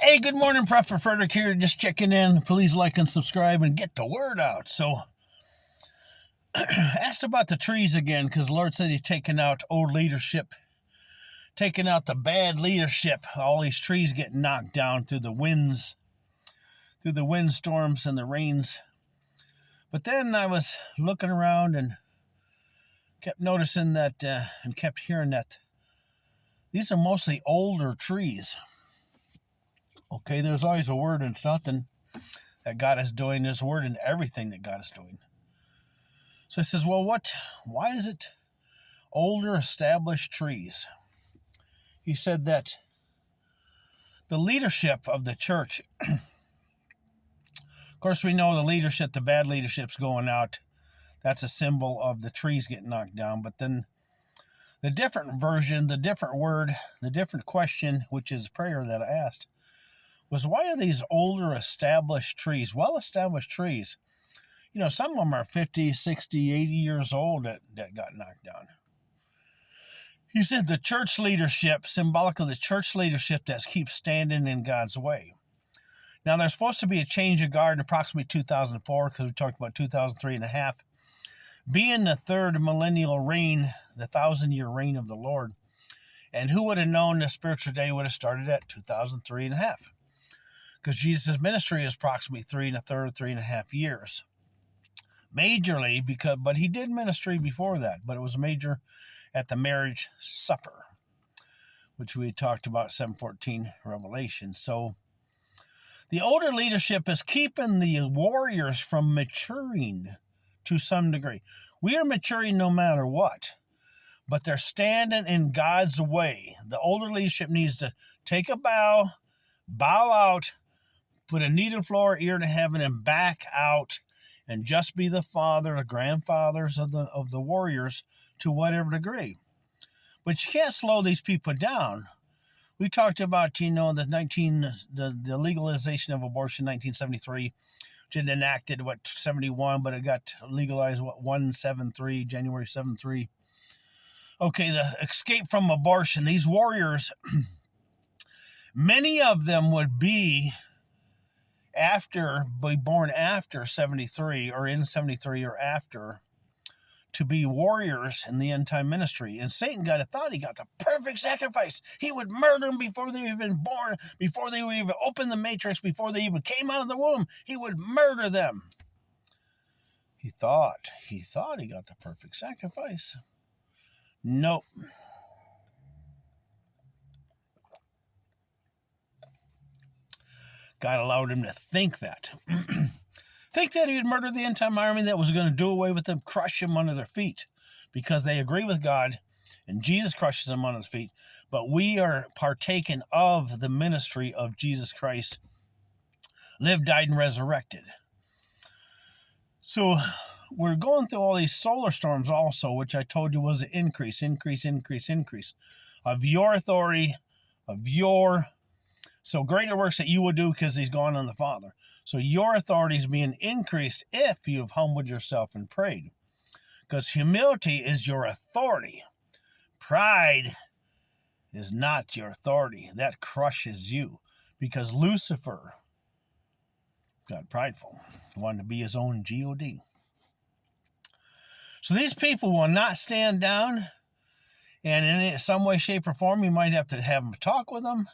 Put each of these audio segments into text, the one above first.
Hey, good morning, Prophet Frederick here. Just checking in. Please like and subscribe and get the word out. So, asked about the trees again because the Lord said He's taking out old leadership, taking out the bad leadership. All these trees getting knocked down through the winds, through the windstorms and the rains. But then I was looking around and kept noticing that and kept hearing that these are mostly older trees. Okay, there's always a word in something that God is doing. There's a word in everything that God is doing. So he says, well, why is it older established trees? He said that the leadership of the church, of course, we know the leadership, the bad leadership's going out. That's a symbol of the trees getting knocked down. But then the different version, the different word, the different question, which is prayer that I asked, was why are these older established trees, well-established trees, some of them are 50, 60, 80 years old that got knocked down. He said the church leadership, symbolic of the church leadership that keeps standing in God's way. Now, there's supposed to be a change of guard in approximately 2004, because we talked about 2003 and a half, being the third millennial reign, the 1,000-year reign of the Lord. And who would have known the spiritual day would have started at 2003 and a half? Because Jesus' ministry is approximately 3.5 years. Majorly, but he did ministry before that, but it was major at the marriage supper, which we talked about 7:14 Revelation. So the older leadership is keeping the warriors from maturing to some degree. We are maturing no matter what, but they're standing in God's way. The older leadership needs to take a bow out, put a knee to the floor, ear to heaven, and back out, and just be the grandfathers of the warriors to whatever degree. But you can't slow these people down. We talked about, the legalization of abortion in 1973, which had enacted, 71, but it got legalized, 173, January 73. Okay, the escape from abortion. These warriors, many of them would be born after 73 or in 73 or after, to be warriors in the end time ministry. And Satan thought he got the perfect sacrifice. He would murder them before they were even born, before they would even open the matrix, before they even came out of the womb. He would murder them. He thought he got the perfect sacrifice. Nope. God allowed him to think that. Think that he would murder the end-time army that was going to do away with them, crush them under their feet, because they agree with God, and Jesus crushes them under his feet. But we are partaking of the ministry of Jesus Christ, lived, died, and resurrected. So we're going through all these solar storms also, which I told you was an increase of your authority, so greater works that you will do because he's gone on the Father. So your authority is being increased if you have humbled yourself and prayed. Because humility is your authority. Pride is not your authority. That crushes you. Because Lucifer got prideful. He wanted to be his own God. So these people will not stand down. And in some way, shape, or form, you might have to have them talk with them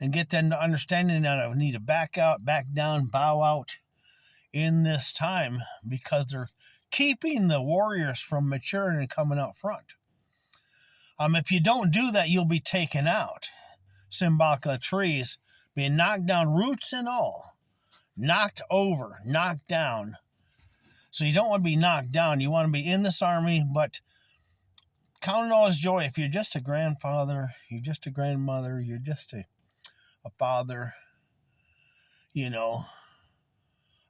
and get them to understanding that I need to back out, back down, bow out in this time, because they're keeping the warriors from maturing and coming out front. If you don't do that, you'll be taken out. Symbolic of the trees being knocked down, roots and all. Knocked over, knocked down. So you don't want to be knocked down. You want to be in this army, but count it all as joy. If you're just a grandfather, you're just a grandmother, you're just a father,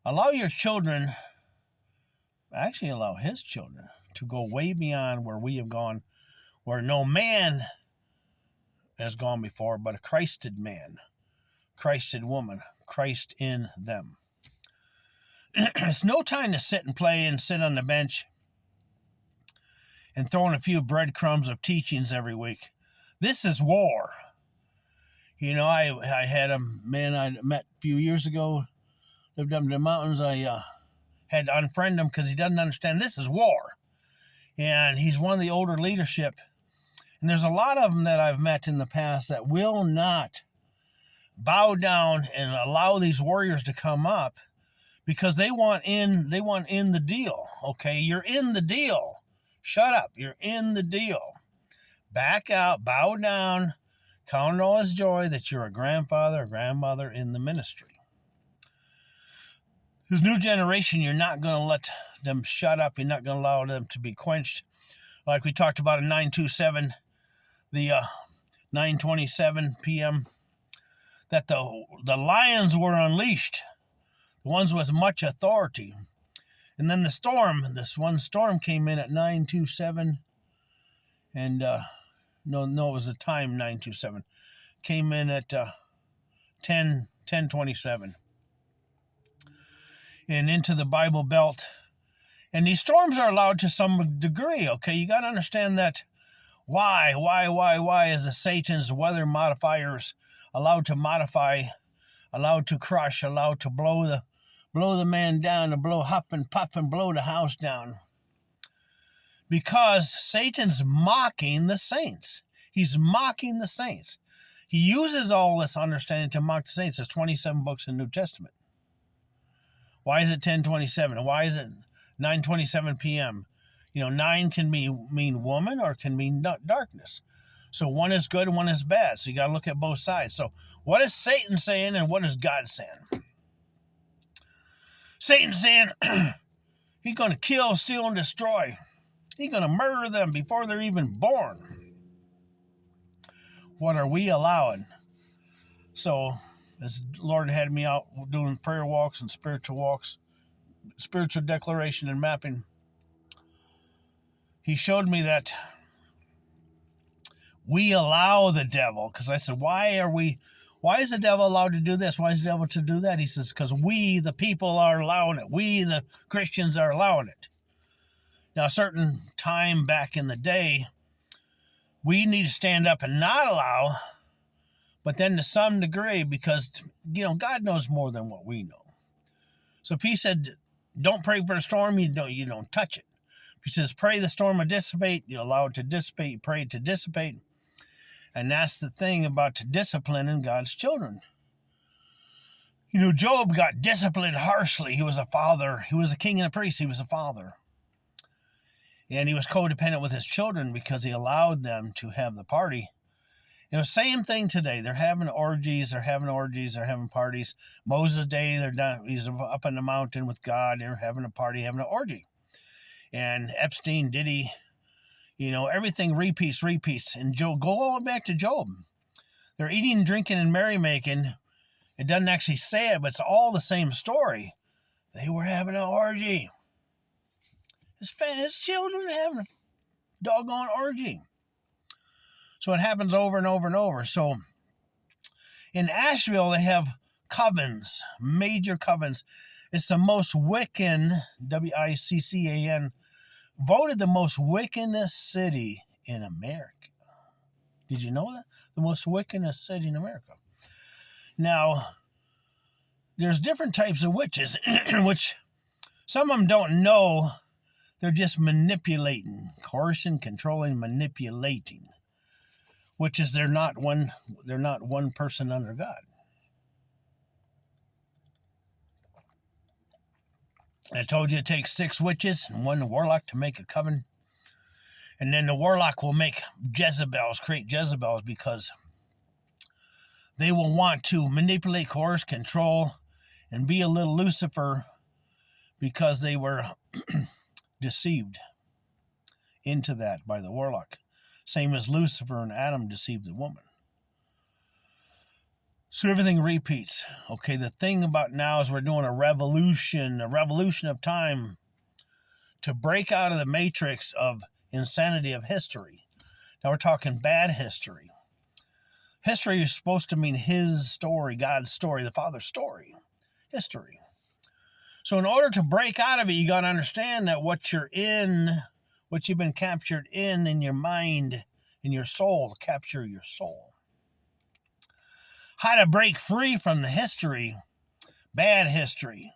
allow your children, actually allow his children to go way beyond where we have gone, where no man has gone before, but a Christed man, Christed woman, Christ in them. It's no time to sit and play and sit on the bench and throw in a few breadcrumbs of teachings every week. This is war. I had a man I met a few years ago, lived up in the mountains. I had to unfriend him because he doesn't understand this is war. And he's one of the older leadership. And there's a lot of them that I've met in the past that will not bow down and allow these warriors to come up because they want in the deal. Okay, you're in the deal. Shut up. You're in the deal. Back out, bow down, count it all as joy that you're a grandfather or grandmother in the ministry. This new generation, you're not going to let them shut up. You're not going to allow them to be quenched. Like we talked about in 927, the 9:27 p.m., that the lions were unleashed, the ones with much authority. And then this one storm came in at 9:27, and no, it was the time 9:27, came in at 10:27, and into the Bible Belt. And these storms are allowed to some degree, okay? You got to understand that why is the Satan's weather modifiers allowed to modify, allowed to crush, allowed to blow the man down, and huff and puff and blow the house down? Because Satan's mocking the saints. He's mocking the saints. He uses all this understanding to mock the saints. There's 27 books in the New Testament. Why is it 10:27? Why is it 9:27 p.m.? 9 can mean woman or can mean darkness. So one is good and one is bad. So you got to look at both sides. So what is Satan saying and what is God saying? Satan's saying he's going to kill, steal, and destroy. He's going to murder them before they're even born. What are we allowing? So as the Lord had me out doing prayer walks and spiritual declaration and mapping, he showed me that we allow the devil, because I said, why is the devil allowed to do this? Why is the devil to do that? He says, because we, the people, are allowing it. We, the Christians, are allowing it. Now, a certain time back in the day, we need to stand up and not allow, but then to some degree, because, God knows more than what we know. So if he said, don't pray for a storm, you don't touch it. If he says, pray the storm will dissipate, you allow it to dissipate, you pray it to dissipate. And that's the thing about disciplining God's children. Job got disciplined harshly. He was a father. He was a king and a priest. He was a father. And he was codependent with his children because he allowed them to have the party. Same thing today. They're having orgies. They're having parties. Moses' day, he's up on the mountain with God. They're having a party, having an orgy. And Epstein, Diddy, everything repeats. And Job, go all the way back to Job. They're eating, drinking, and merrymaking. It doesn't actually say it, but it's all the same story. They were having an orgy. His children having a doggone orgy. So it happens over and over and over. So in Asheville, they have covens, major covens. It's the most Wiccan, Wiccan, voted the most Wiccanest city in America. Did you know that? The most Wiccanest city in America. Now, there's different types of witches, which some of them don't know. They're just manipulating, coercing, controlling, manipulating. Witches, they're not one person under God. I told you it takes 6 witches and 1 warlock to make a coven. And then the warlock will make create Jezebels, because they will want to manipulate, coerce, control, and be a little Lucifer, because they were deceived into that by the warlock. Same as Lucifer and Adam deceived the woman. So everything repeats. Okay, the thing about now is we're doing a revolution of time to break out of the matrix of insanity of history. Now we're talking bad history. History is supposed to mean his story, God's story, the Father's story. History. So in order to break out of it, you got to understand that what you're in, what you've been captured in your mind, in your soul, capture your soul. how to break free from the history, bad history,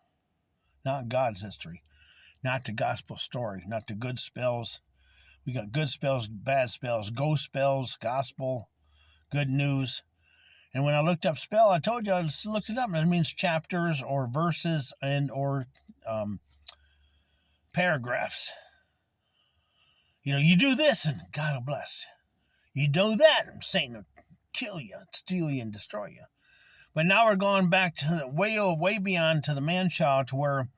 not God's history, not the gospel story, not the good spells. We got good spells, bad spells, ghost spells, gospel, good news. And when I looked up spell, I told you I just looked it up, and it means chapters or verses and or paragraphs. You know, you do this and God will bless you. You do that and Satan will kill you, steal you, and destroy you. But now we're going back to the way beyond to the man-child, to where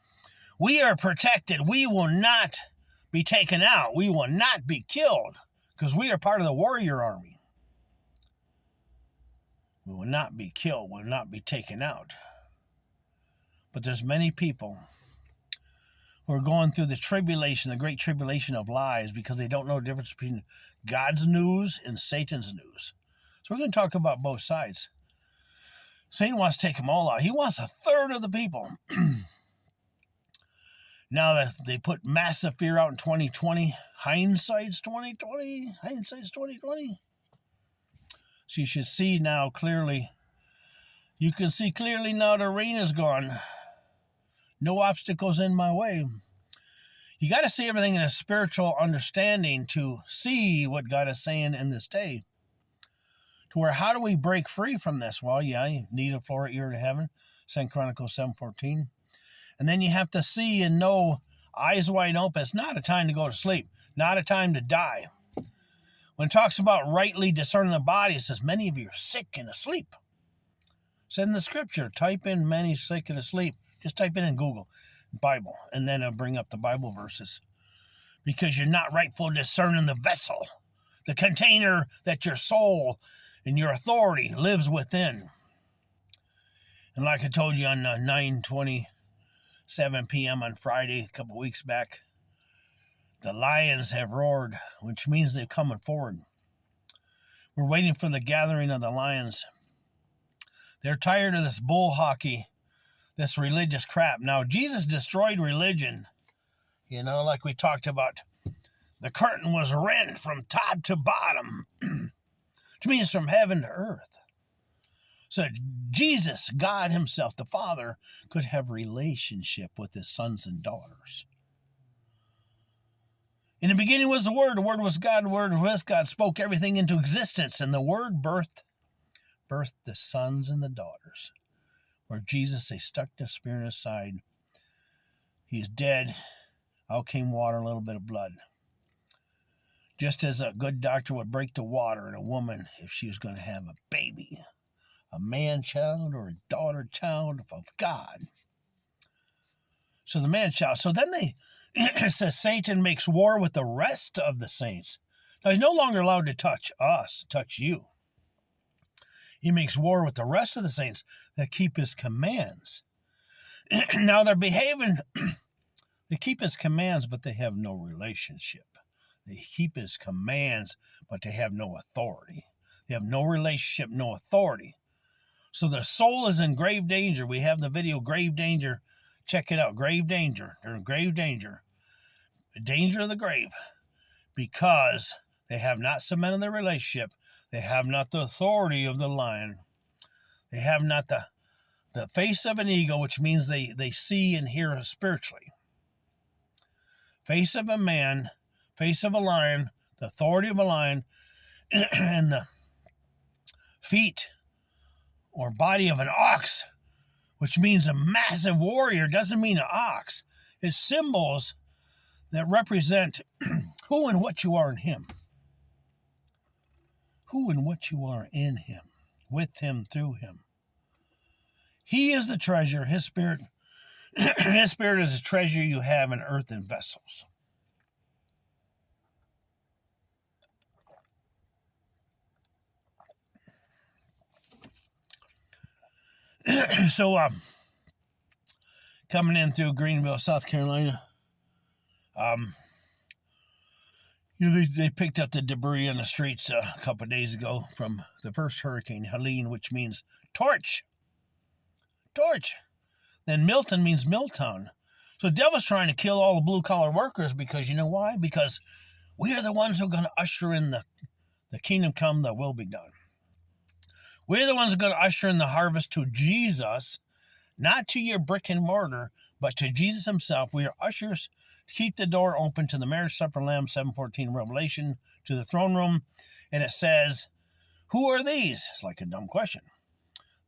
we are protected. We will not be taken out. We will not be killed, because we are part of the warrior army. We will not be killed. We will not be taken out. But there's many people who are going through the tribulation, the great tribulation of lies, because they don't know the difference between God's news and Satan's news. So we're going to talk about both sides. Satan wants to take them all out. He wants a third of the people. Now that they put massive fear out in 2020, hindsight's 2020. So you should see now clearly. You can see clearly now the rain is gone. No obstacles in my way. You got to see everything in a spiritual understanding to see what God is saying in this day. To where, how do we break free from this? Well, yeah, you need a floor ear to heaven, 2 Chronicles 7:14. And then you have to see and know, eyes wide open. It's not a time to go to sleep, not a time to die. When it talks about rightly discerning the body, it says many of you are sick and asleep. It said in the scripture, type in many sick and asleep. Just type it in Google, Bible, and then it'll bring up the Bible verses. Because you're not rightful discerning the vessel, the container that your soul and your authority lives within. And like I told you on 9:27 p.m. on Friday, a couple weeks back, the lions have roared, which means they're coming forward. We're waiting for the gathering of the lions. They're tired of this bull hockey, this religious crap. Now, Jesus destroyed religion. You know, like we talked about. The curtain was rent from top to bottom, which means from heaven to earth. So Jesus, God himself, the Father, could have relationship with his sons and daughters. In the beginning was the Word was God, the Word was God, spoke everything into existence, and the Word birthed the sons and the daughters. Where Jesus, they stuck the spear in his side. He's dead. Out came water, a little bit of blood. Just as a good doctor would break the water in a woman if she was going to have a baby, a man-child or a daughter-child of God. So the man-child. So then it says Satan makes war with the rest of the saints. Now he's no longer allowed to touch us, touch you. He makes war with the rest of the saints that keep his commands. Now they're behaving, they keep his commands, but they have no relationship. They keep his commands, but they have no authority. They have no relationship, no authority. So the soul is in grave danger. We have the video, Grave Danger. Check it out, grave danger. They're in grave danger. The danger of the grave. Because they have not cemented their relationship. They have not the authority of the lion. They have not the face of an eagle, which means they see and hear spiritually. Face of a man, face of a lion, the authority of a lion, and the feet or body of an ox, which means a massive warrior. Doesn't mean an ox. It's symbols that represent who and what you are in him. Who and what you are in him, with him, through him. He is the treasure. His spirit, his spirit is a treasure you have in earthen vessels. So, coming in through Greenville, South Carolina, they picked up the debris on the streets a couple of days ago from the first hurricane, Helene, which means torch. Torch. Then Milton means Milltown. So the devil's trying to kill all the blue-collar workers because, you know why? Because we are the ones who are going to usher in the kingdom come, the will be done. We're the ones going to usher in the harvest to Jesus, not to your brick and mortar, but to Jesus himself. We are ushers to keep the door open to the marriage supper Lamb, 7:14 Revelation, to the throne room. And it says, who are these? It's like a dumb question.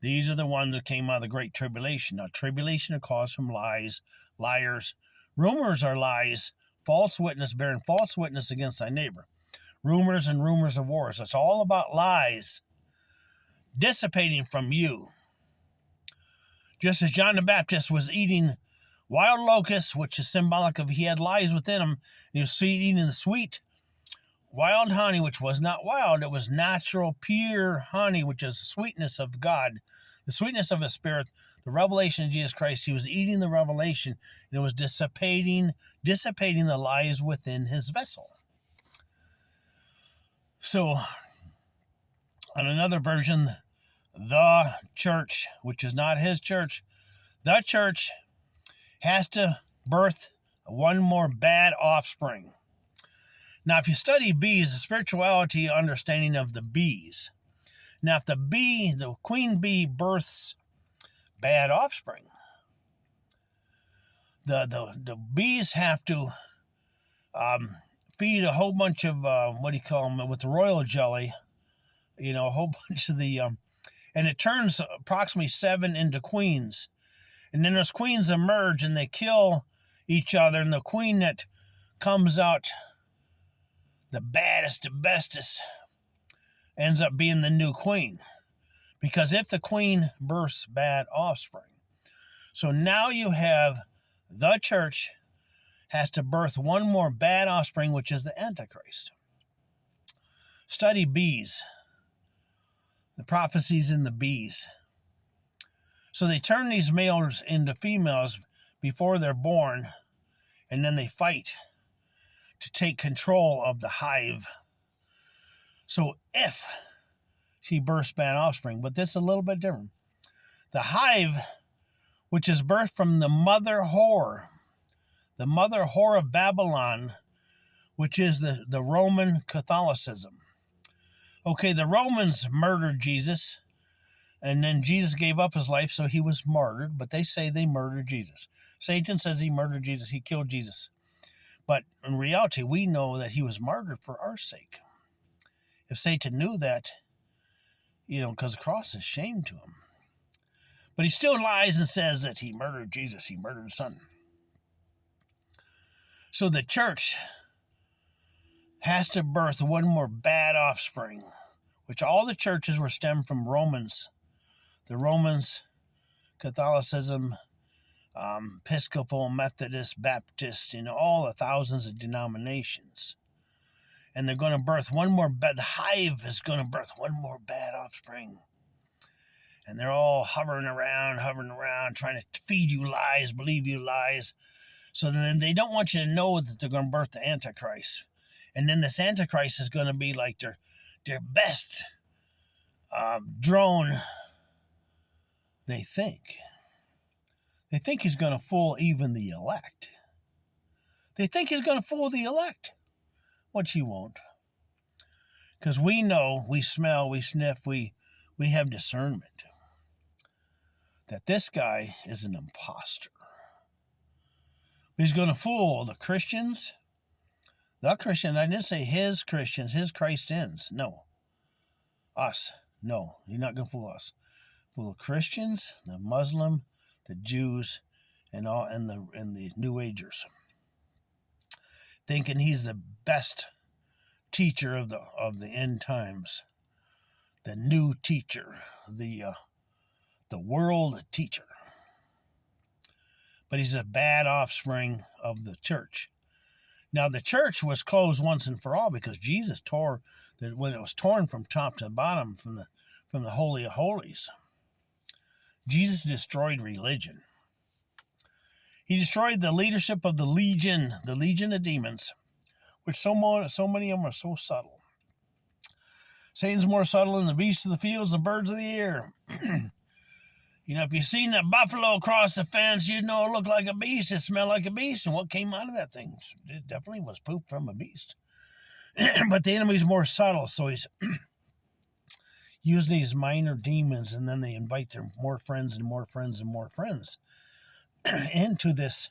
These are the ones that came out of the great tribulation. Now, tribulation is caused from lies, liars. Rumors are lies, false witness, bearing false witness against thy neighbor. Rumors and rumors of wars. It's all about lies dissipating from you. Just as John the Baptist was eating wild locusts, which is symbolic of he had lies within him, and he was eating the sweet wild honey, which was not wild, it was natural, pure honey, which is the sweetness of God, the sweetness of his spirit, the revelation of Jesus Christ. He was eating the revelation, and it was dissipating the lies within his vessel. So, on another version, the church, which is not his church, the church has to birth one more bad offspring. Now, if you study bees, the spirituality understanding of the bees. Now, if the queen bee births bad offspring, the bees have to feed a whole bunch of, with the royal jelly, a whole bunch of the, and it turns approximately 7 into queens. And then those queens emerge and they kill each other. And the queen that comes out the baddest, the bestest, ends up being the new queen. Because if the queen births bad offspring. So now you have the church has to birth one more bad offspring, which is the Antichrist. Study bees. The prophecies in the bees. So they turn these males into females before they're born, and then they fight to take control of the hive. So if she births bad offspring, but this is a little bit different. The hive, which is birthed from the mother whore of Babylon, which is the Roman Catholicism. Okay, the Romans murdered Jesus, and then Jesus gave up his life, so he was martyred, but they say they murdered Jesus. Satan says he murdered Jesus, he killed Jesus. But in reality, we know that he was martyred for our sake. If Satan knew that, because the cross is shame to him. But he still lies and says that he murdered Jesus, he murdered his son. So the church has to birth one more bad offspring, which all the churches were stemmed from Romans. The Romans, Catholicism, Episcopal, Methodist, Baptist, all the thousands of denominations. And they're going to birth one more bad, the hive is going to birth one more bad offspring. And they're all hovering around, trying to feed you lies, believe you lies. So then they don't want you to know that they're going to birth the Antichrist. And then this Antichrist is going to be like their best drone, they think. They think he's going to fool even the elect. They think he's going to fool the elect. Which he won't. Because we know, we smell, we sniff, we have discernment that this guy is an imposter. He's going to fool the Christians. The Christian, I didn't say his Christians, his Christians. No. Us. No, he's not going to fool us. Fool the Christians, the Muslim, the Jews, and the New Agers. Thinking he's the best teacher of the end times. The new teacher. The world teacher. But he's a bad offspring of the church. Now, the church was closed once and for all because Jesus when it was torn from top to bottom from the Holy of Holies. Jesus destroyed religion. He destroyed the leadership of the legion of demons, which so many of them are so subtle. Satan's more subtle than the beasts of the fields and birds of the air. If you seen that buffalo across the fence, you'd know it looked like a beast. It smelled like a beast. And what came out of that thing? It definitely was poop from a beast. But the enemy's more subtle, so using these minor demons, and then they invite their more friends and more friends and more friends into this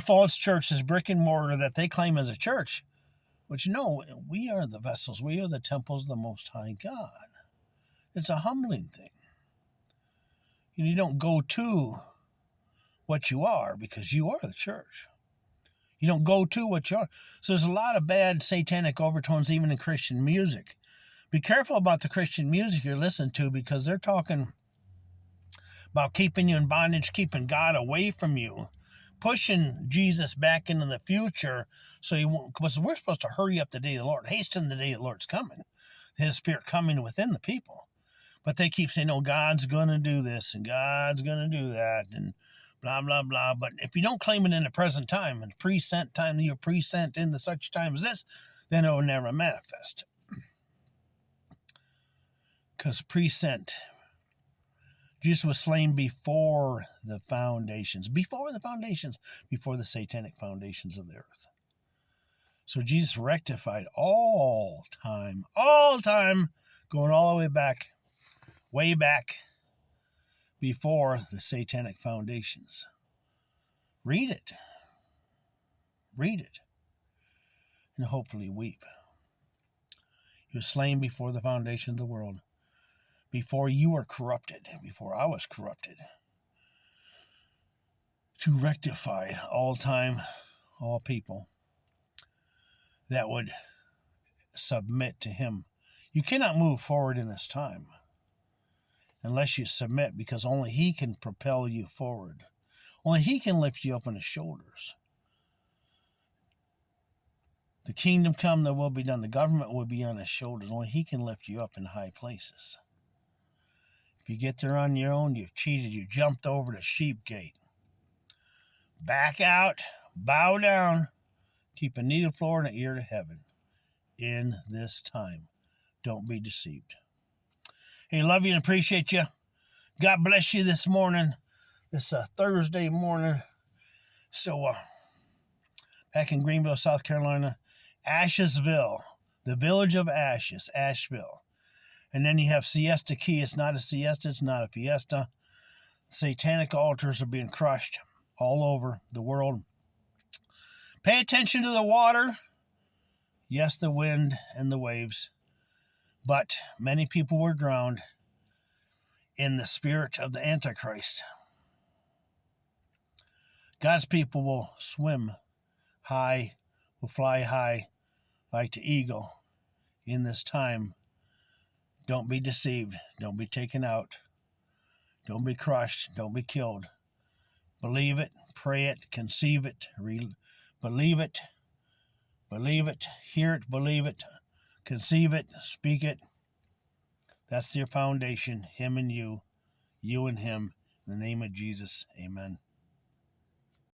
false church, this brick and mortar that they claim as a church. Which, no, we are the vessels. We are the temples of the Most High God. It's a humbling thing. And you don't go to what you are, because you are the church. You don't go to what you are. So there's a lot of bad satanic overtones even in Christian music. Be careful about the Christian music you're listening to, because they're talking about keeping you in bondage, keeping God away from you, pushing Jesus back into the future, so he won't, because we're supposed to hurry up the day of the Lord, hasten the day of the Lord's coming, his Spirit coming within the people. But they keep saying, oh, God's going to do this, and God's going to do that, and blah, blah, blah. But if you don't claim it in the present time, and present time that you're present in the such time as this, then it will never manifest. Because present, Jesus was slain before the foundations, before the satanic foundations of the earth. So Jesus rectified all time, going all the way back, before the satanic foundations. Read it, and hopefully weep. He was slain before the foundation of the world, before you were corrupted, before I was corrupted, to rectify all time, all people that would submit to him. You cannot move forward in this time unless you submit, because only he can propel you forward. Only he can lift you up on his shoulders. The kingdom come, the will be done. The government will be on his shoulders. Only he can lift you up in high places. If you get there on your own, you've cheated. You jumped over the sheep gate. Back out, bow down, keep a needle floor and an ear to heaven in this time. Don't be deceived. Hey, love you and appreciate you. God bless you this morning, this Thursday morning. So, back in Greenville, South Carolina, Ashesville, the village of Ashes, Asheville. And then you have Siesta Key. It's not a siesta, it's not a fiesta. Satanic altars are being crushed all over the world. Pay attention to the water. Yes, the wind and the waves. But many people were drowned in the spirit of the Antichrist. God's people will swim high, will fly high like the eagle in this time. Don't be deceived. Don't be taken out. Don't be crushed. Don't be killed. Believe it, pray it, conceive it, believe it, hear it, believe it, conceive it, speak it. That's your foundation, him and you and him. In the name of Jesus, amen.